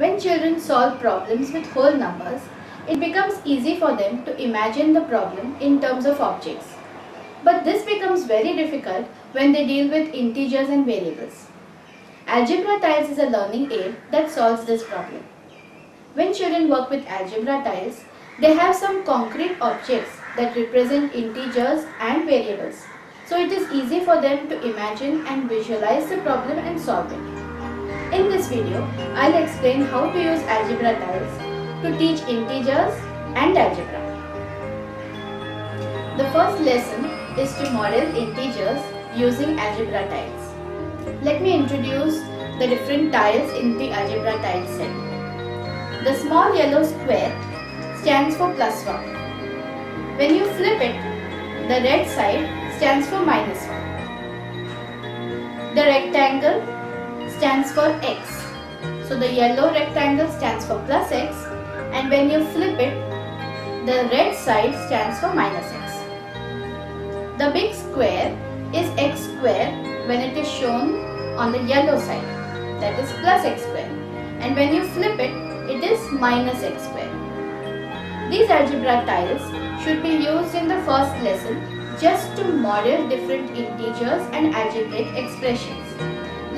When children solve problems with whole numbers, it becomes easy for them to imagine the problem in terms of objects. But this becomes very difficult when they deal with integers and variables. Algebra tiles is a learning aid that solves this problem. When children work with algebra tiles, they have some concrete objects that represent integers and variables. So it is easy for them to imagine and visualize the problem and solve it. In this video, I'll explain how to use algebra tiles to teach integers and algebra. The first lesson is to model integers using algebra tiles. Let me introduce the different tiles in the algebra tile set. The small yellow square stands for +1. When you flip it, the red side stands for -1. The rectangle stands for x. So the yellow rectangle stands for +x, and when you flip it, the red side stands for -x. The big square is x square when it is shown on the yellow side, that is +x square, and when you flip it, it is -x square. These algebra tiles should be used in the first lesson just to model different integers and algebraic expressions.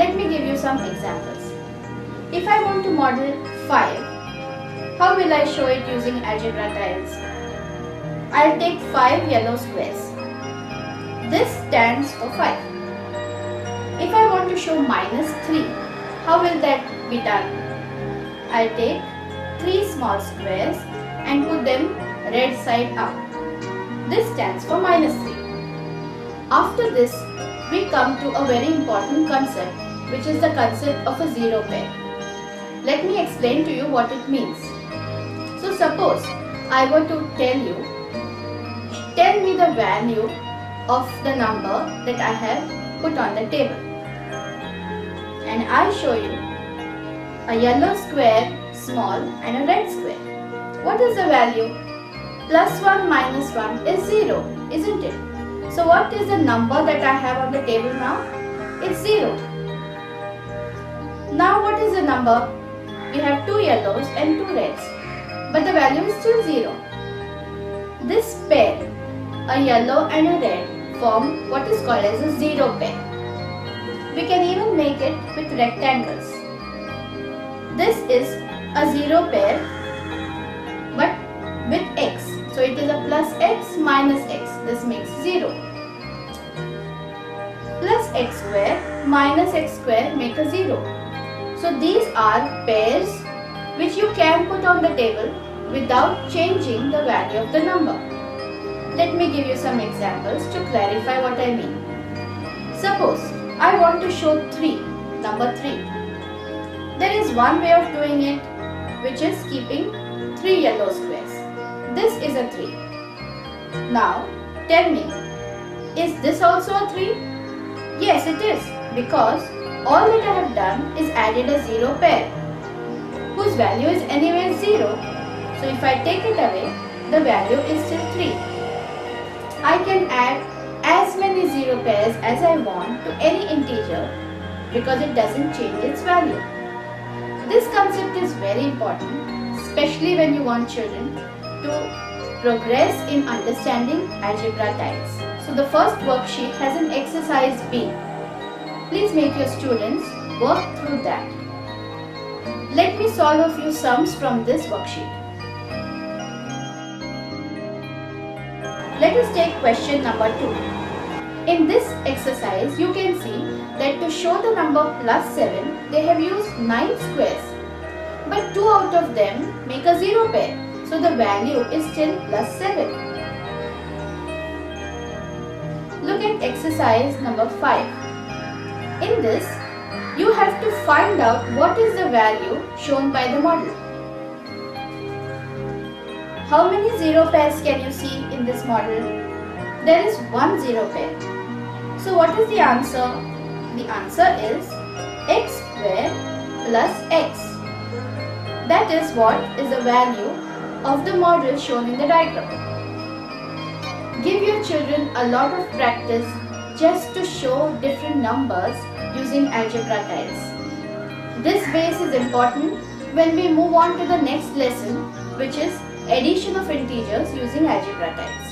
Let me give you some examples. If I want to model 5, how will I show it using algebra tiles? I'll take 5 yellow squares. This stands for 5. If I want to show -3, how will that be done? I'll take 3 small squares and put them red side up. This stands for -3. After this, we come to a very important concept, which is the concept of a zero pair. Let me explain to you what it means. So suppose I were to tell me the value of the number that I have put on the table. And I show you a yellow square, small, and a red square. What is the value? +1 minus 1 is 0, isn't it? So what is the number that I have on the table now? It's 0. Now what is the number? We have 2 yellows and 2 reds, but the value is still 0. This pair, a yellow and a red, form what is called as a zero pair. We can even make it with rectangles. This is a zero pair but with x. So it is a +x minus x. This makes 0. +x square minus x square make a 0. So these are pairs which you can put on the table without changing the value of the number. Let me give you some examples to clarify what I mean. Suppose I want to show 3, number 3. There is one way of doing it, which is keeping 3 yellow squares. This is a 3. Now tell me, is this also a 3? Yes, it is, because all that I have done is added a zero pair, whose value is anyway 0. So if I take it away, the value is still 3. I can add as many zero pairs as I want to any integer because it doesn't change its value. This concept is very important, especially when you want children to progress in understanding algebra tiles. So the first worksheet has an exercise B. Please make your students work through that. Let me solve a few sums from this worksheet. Let us take question number 2. In this exercise, you can see that to show the number +7, they have used 9 squares. But 2 out of them make a zero pair. So the value is still +7. Look at exercise number 5. In this, you have to find out what is the value shown by the model. How many zero pairs can you see in this model? There is one zero pair. So what is the answer? The answer is x square plus x. That is what is the value of the model shown in the diagram. Give your children a lot of practice just to show different numbers using algebra tiles. This base is important when we move on to the next lesson, which is addition of integers using algebra tiles.